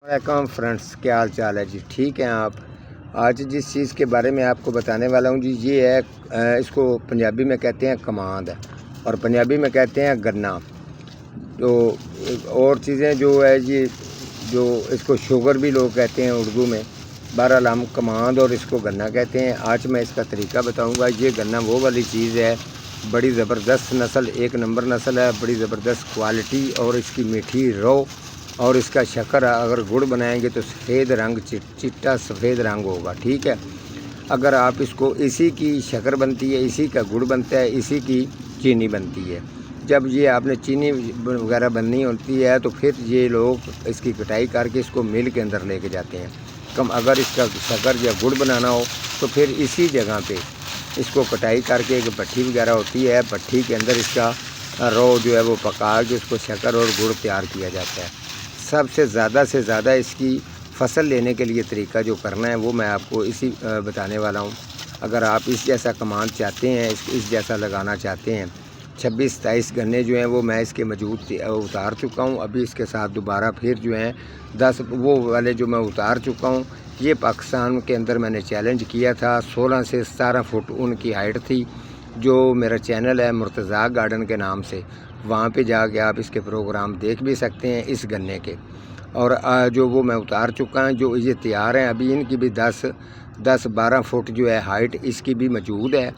वालेकुम फ्रेंड्स, क्या हाल चाल है जी? ठीक हैं आप? आज जिस चीज़ के बारे में आपको बताने वाला हूँ जी, ये है इसको पंजाबी में कहते हैं कमांद और पंजाबी में कहते हैं गन्ना। तो और चीज़ें जो है जी, जो इसको शुगर भी लोग कहते हैं उर्दू में। बहरहाल हम कमांद और इसको गन्ना कहते हैं। आज मैं इसका तरीका बताऊँगा। ये गन्ना वो वाली चीज़ है, बड़ी ज़बरदस्त नस्ल, एक नंबर नस्ल है, बड़ी ज़बरदस्त क्वालिटी और इसकी मीठी रो और इसका शक्कर अगर गुड़ बनाएंगे तो सफ़ेद रंग चिट्टा सफ़ेद रंग होगा। ठीक है, अगर आप इसको इसी की शक्कर बनती है, इसी का गुड़ बनता है, इसी की चीनी बनती है। जब ये आपने चीनी वगैरह बननी होती है तो फिर ये लोग इसकी कटाई करके इसको मिल के अंदर लेके जाते हैं। अगर इसका शक्कर या गुड़ बनाना हो तो फिर इसी जगह पे इसको कटाई करके एक भट्ठी वगैरह होती है, भट्ठी के अंदर इसका रो जो है वो पका के उसको शक्कर और गुड़ तैयार किया जाता है। सबसे ज़्यादा से ज़्यादा इसकी फसल लेने के लिए तरीका जो करना है वो मैं आपको इसी बताने वाला हूँ। अगर आप इस जैसा कमांद चाहते हैं, इस जैसा लगाना चाहते हैं, 26-27 गन्ने जो हैं वो मैं इसके मौजूद उतार चुका हूँ। अभी इसके साथ दोबारा फिर जो हैं 10 वो वाले जो मैं उतार चुका हूँ। ये पाकिस्तान के अंदर मैंने चैलेंज किया था, 16 से 17 फुट उनकी हाइट थी। जो मेरा चैनल है मुर्तज़ा गार्डन के नाम से, वहाँ पे जाके आप इसके प्रोग्राम देख भी सकते हैं इस गन्ने के। और जो वो मैं उतार चुका हूँ, जो ये तैयार हैं अभी, इनकी भी 10-12 फुट जो है हाइट इसकी भी मौजूद है।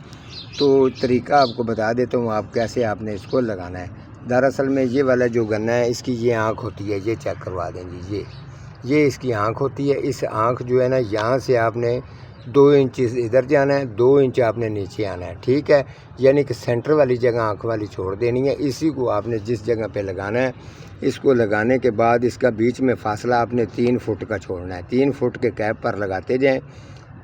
तो तरीका आपको बता देता हूँ आप कैसे आपने इसको लगाना है। दरअसल में ये वाला जो गन्ना है इसकी ये आँख होती है, ये चेक करवा दें जी। ये इसकी आँख होती है। इस आँख जो है ना, यहाँ से आपने 2 इंच इधर जाना है, 2 इंच आपने नीचे आना है। ठीक है, यानी कि सेंटर वाली जगह आँख वाली छोड़ देनी है। इसी को आपने जिस जगह पे लगाना है, इसको लगाने के बाद इसका बीच में फासला आपने 3 फुट का छोड़ना है। 3 फुट के कैप पर लगाते जाएं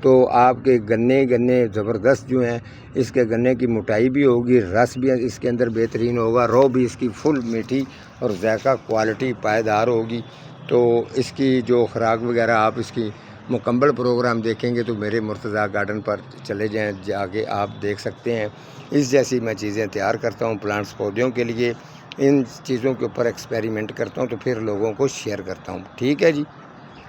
तो आपके गन्ने ज़बरदस्त जो हैं, इसके गन्ने की मोटाई भी होगी, रस भी इसके अंदर बेहतरीन होगा, रो भी इसकी फुल मीठी और ज़ायका क्वालिटी पायदार होगी। तो इसकी जो खुराक वगैरह आप इसकी मुकम्मल प्रोग्राम देखेंगे तो मेरे मुर्तज़ा गार्डन पर चले जाएं, जाके आप देख सकते हैं। इस जैसी मैं चीज़ें तैयार करता हूँ प्लांट्स पौधों के लिए। इन चीज़ों के ऊपर एक्सपेरिमेंट करता हूँ तो फिर लोगों को शेयर करता हूँ। ठीक है जी।